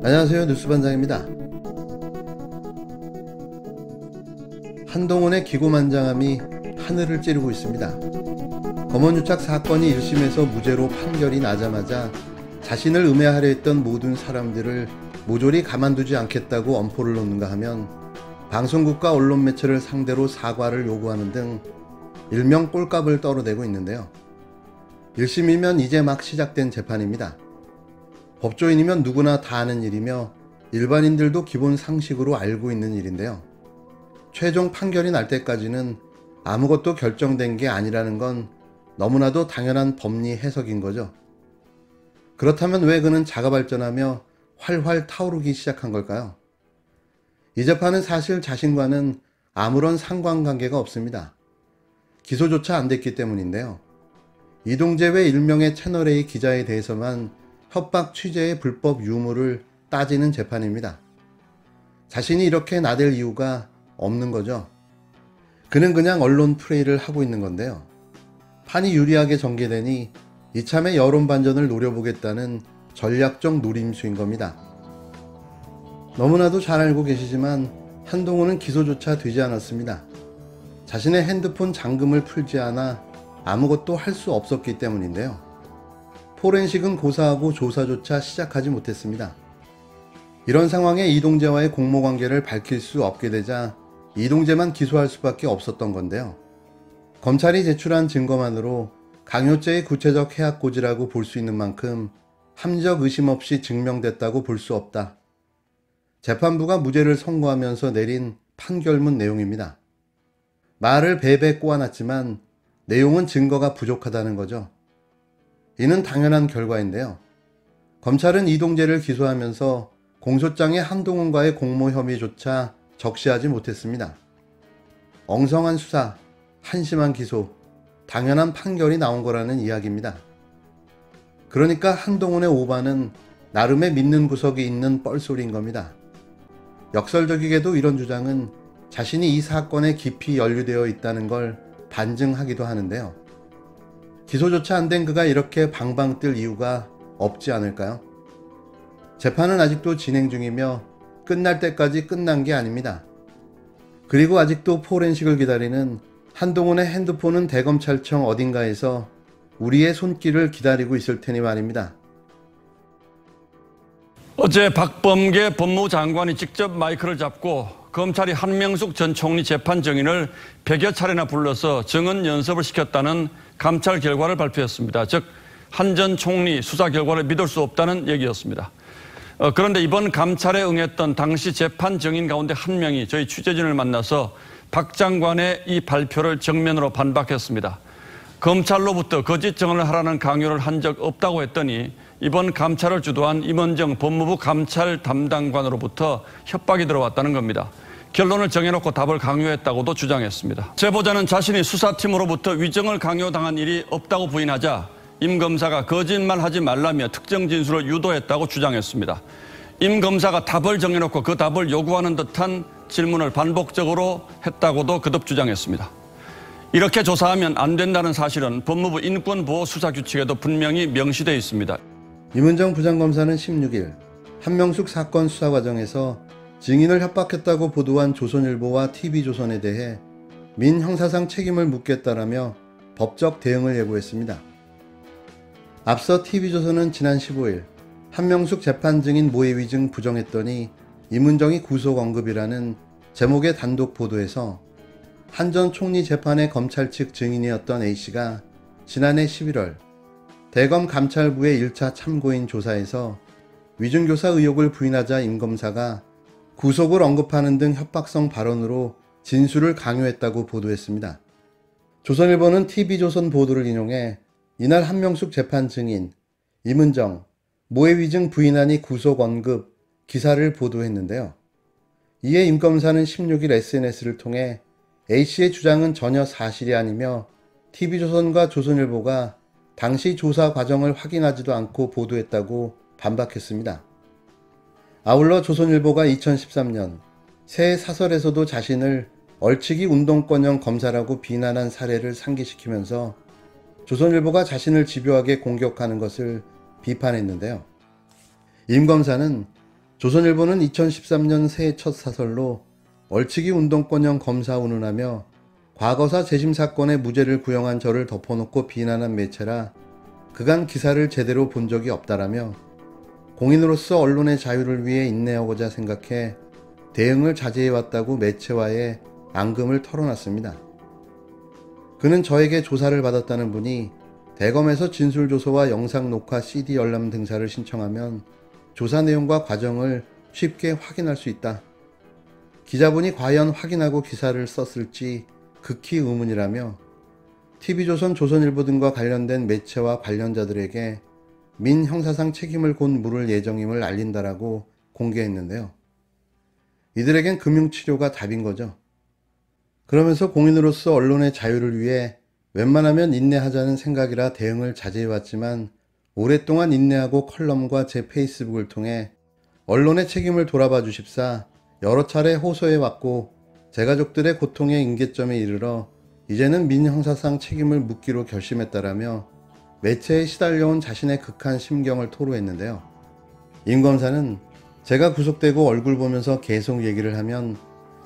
안녕하세요, 뉴스반장입니다. 한동훈의 기고만장함이 하늘을 찌르고 있습니다. 검언유착 사건이 1심에서 무죄로 판결이 나자마자 자신을 음해하려 했던 모든 사람들을 모조리 가만두지 않겠다고 엄포를 놓는가 하면 방송국과 언론 매체를 상대로 사과를 요구하는 등 일명 꼴값을 떨어대고 있는데요. 1심이면 이제 막 시작된 재판입니다. 법조인이면 누구나 다 아는 일이며 일반인들도 기본 상식으로 알고 있는 일인데요. 최종 판결이 날 때까지는 아무것도 결정된 게 아니라는 건 너무나도 당연한 법리 해석인 거죠. 그렇다면 왜 그는 자가발전하며 활활 타오르기 시작한 걸까요? 이 재판은 사실 자신과는 아무런 상관관계가 없습니다. 기소조차 안 됐기 때문인데요. 이동재 외 일명의 채널A 기자에 대해서만 협박 취재의 불법 유무를 따지는 재판입니다. 자신이 이렇게 나댈 이유가 없는 거죠. 그는 그냥 언론 플레이를 하고 있는 건데요. 판이 유리하게 전개되니 이참에 여론 반전을 노려보겠다는 전략적 노림수인 겁니다. 너무나도 잘 알고 계시지만 한동훈은 기소조차 되지 않았습니다. 자신의 핸드폰 잠금을 풀지 않아 아무것도 할 수 없었기 때문인데요. 포렌식은 고사하고 조사조차 시작하지 못했습니다. 이런 상황에 이동재와의 공모관계를 밝힐 수 없게 되자 이동재만 기소할 수밖에 없었던 건데요. 검찰이 제출한 증거만으로 강요죄의 구체적 해악고지라고 볼 수 있는 만큼 함적 의심 없이 증명됐다고 볼 수 없다. 재판부가 무죄를 선고하면서 내린 판결문 내용입니다. 말을 베베 꼬아놨지만 내용은 증거가 부족하다는 거죠. 이는 당연한 결과인데요. 검찰은 이동재를 기소하면서 공소장에 한동훈과의 공모 혐의조차 적시하지 못했습니다. 엉성한 수사, 한심한 기소, 당연한 판결이 나온 거라는 이야기입니다. 그러니까 한동훈의 오바는 나름의 믿는 구석이 있는 뻘소리인 겁니다. 역설적이게도 이런 주장은 자신이 이 사건에 깊이 연루되어 있다는 걸 반증하기도 하는데요. 기소조차 안 된 그가 이렇게 방방 뜰 이유가 없지 않을까요? 재판은 아직도 진행 중이며 끝날 때까지 끝난 게 아닙니다. 그리고 아직도 포렌식을 기다리는 한동훈의 핸드폰은 대검찰청 어딘가에서 우리의 손길을 기다리고 있을 테니 말입니다. 어제 박범계 법무부 장관이 직접 마이크를 잡고 검찰이 한명숙 전 총리 재판 증인을 100여 차례나 불러서 증언 연습을 시켰다는 감찰 결과를 발표했습니다. 즉, 한 전 총리 수사 결과를 믿을 수 없다는 얘기였습니다. 그런데 이번 감찰에 응했던 당시 재판 증인 가운데 한 명이 저희 취재진을 만나서 박 장관의 이 발표를 정면으로 반박했습니다. 검찰로부터 거짓 증언을 하라는 강요를 한 적 없다고 했더니 이번 감찰을 주도한 임원정 법무부 감찰 담당관으로부터 협박이 들어왔다는 겁니다. 결론을 정해놓고 답을 강요했다고도 주장했습니다. 제보자는 자신이 수사팀으로부터 위정을 강요당한 일이 없다고 부인하자 임 검사가 거짓말하지 말라며 특정 진술을 유도했다고 주장했습니다. 임 검사가 답을 정해놓고 그 답을 요구하는 듯한 질문을 반복적으로 했다고도 거듭 주장했습니다. 이렇게 조사하면 안 된다는 사실은 법무부 인권보호수사규칙에도 분명히 명시되어 있습니다. 임은정 부장검사는 16일 한명숙 사건 수사 과정에서 증인을 협박했다고 보도한 조선일보와 TV조선에 대해 민형사상 책임을 묻겠다라며 법적 대응을 예고했습니다. 앞서 TV조선은 지난 15일 한명숙 재판 증인 모해 위증 부정했더니 임은정이 구속 언급이라는 제목의 단독 보도에서 한 전 총리 재판의 검찰 측 증인이었던 A씨가 지난해 11월 대검 감찰부의 1차 참고인 조사에서 위증교사 의혹을 부인하자 임 검사가 구속을 언급하는 등 협박성 발언으로 진술을 강요했다고 보도했습니다. 조선일보는 TV조선 보도를 인용해 이날 한명숙 재판 증인, 임은정, 모해 위증 부인하니 구속 언급 기사를 보도했는데요. 이에 임 검사는 16일 SNS를 통해 A씨의 주장은 전혀 사실이 아니며 TV조선과 조선일보가 당시 조사 과정을 확인하지도 않고 보도했다고 반박했습니다. 아울러 조선일보가 2013년 새 사설에서도 자신을 얼치기 운동권형 검사라고 비난한 사례를 상기시키면서 조선일보가 자신을 집요하게 공격하는 것을 비판했는데요. 임 검사는 조선일보는 2013년 새해 첫 사설로 얼치기 운동권형 검사 운운하며 과거사 재심 사건의 무죄를 구형한 저를 덮어놓고 비난한 매체라 그간 기사를 제대로 본 적이 없다라며 공인으로서 언론의 자유를 위해 인내하고자 생각해 대응을 자제해왔다고 매체와의 앙금을 털어놨습니다. 그는 저에게 조사를 받았다는 분이 대검에서 진술조서와 영상 녹화 CD 열람 등사를 신청하면 조사 내용과 과정을 쉽게 확인할 수 있다. 기자분이 과연 확인하고 기사를 썼을지 극히 의문이라며 TV조선, 조선일보 등과 관련된 매체와 관련자들에게 민형사상 책임을 곧 물을 예정임을 알린다라고 공개했는데요. 이들에겐 금융치료가 답인 거죠. 그러면서 공인으로서 언론의 자유를 위해 웬만하면 인내하자는 생각이라 대응을 자제해왔지만 오랫동안 인내하고 컬럼과 제 페이스북을 통해 언론의 책임을 돌아봐 주십사 여러 차례 호소해왔고 제 가족들의 고통의 임계점에 이르러 이제는 민형사상 책임을 묻기로 결심했다라며 매체에 시달려온 자신의 극한 심경을 토로했는데요. 임 검사는 제가 구속되고 얼굴 보면서 계속 얘기를 하면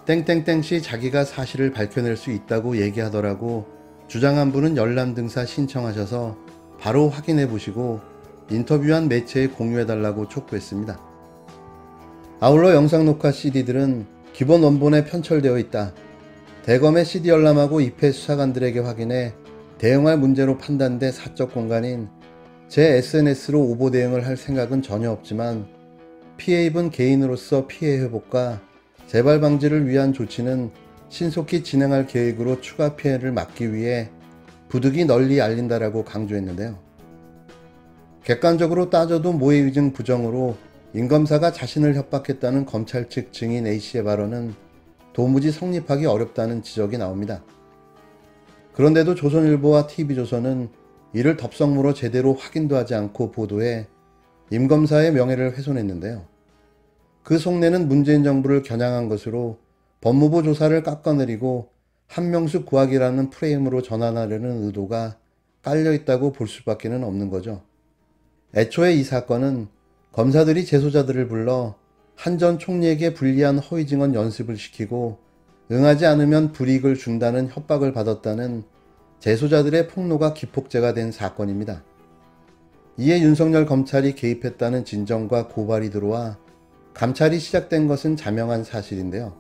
땡땡땡시 자기가 사실을 밝혀낼 수 있다고 얘기하더라고 주장한 분은 열람 등사 신청하셔서 바로 확인해 보시고 인터뷰한 매체에 공유해달라고 촉구했습니다. 아울러 영상 녹화 CD들은 기본 원본에 편철되어 있다. 대검의 CD 열람하고 입회 수사관들에게 확인해 대응할 문제로 판단돼 사적 공간인 제 SNS로 오보 대응을 할 생각은 전혀 없지만 피해 입은 개인으로서 피해 회복과 재발 방지를 위한 조치는 신속히 진행할 계획으로 추가 피해를 막기 위해 부득이 널리 알린다라고 강조했는데요. 객관적으로 따져도 모해위증 부정으로 임 검사가 자신을 협박했다는 검찰 측 증인 A씨의 발언은 도무지 성립하기 어렵다는 지적이 나옵니다. 그런데도 조선일보와 TV조선은 이를 덥석무로 제대로 확인도 하지 않고 보도해 임 검사의 명예를 훼손했는데요. 그 속내는 문재인 정부를 겨냥한 것으로 법무부 조사를 깎아내리고 한명숙 구하기라는 프레임으로 전환하려는 의도가 깔려있다고 볼 수밖에 없는 거죠. 애초에 이 사건은 검사들이 재소자들을 불러 한 전 총리에게 불리한 허위 증언 연습을 시키고 응하지 않으면 불이익을 준다는 협박을 받았다는 재소자들의 폭로가 기폭제가 된 사건입니다. 이에 윤석열 검찰이 개입했다는 진정과 고발이 들어와 감찰이 시작된 것은 자명한 사실인데요.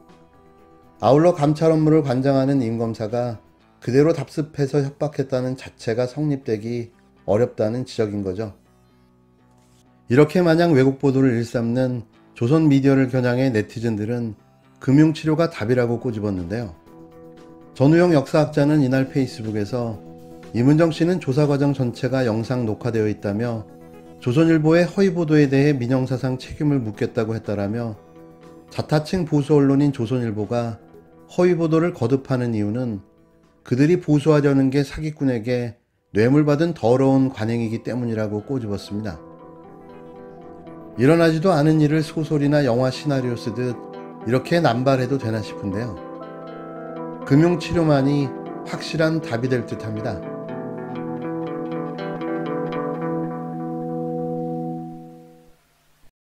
아울러 감찰 업무를 관장하는 임 검사가 그대로 답습해서 협박했다는 자체가 성립되기 어렵다는 지적인 거죠. 이렇게 마냥 왜곡 보도를 일삼는 조선 미디어를 겨냥해 네티즌들은 금융치료가 답이라고 꼬집었는데요. 전우영 역사학자는 이날 페이스북에서 이문정 씨는 조사 과정 전체가 영상 녹화되어 있다며 조선일보의 허위 보도에 대해 민형사상 책임을 묻겠다고 했다라며 자타층 보수 언론인 조선일보가 허위 보도를 거듭하는 이유는 그들이 보수하려는 게 사기꾼에게 뇌물받은 더러운 관행이기 때문이라고 꼬집었습니다. 일어나지도 않은 일을 소설이나 영화 시나리오 쓰듯 이렇게 남발해도 되나 싶은데요. 금융치료만이 확실한 답이 될 듯합니다.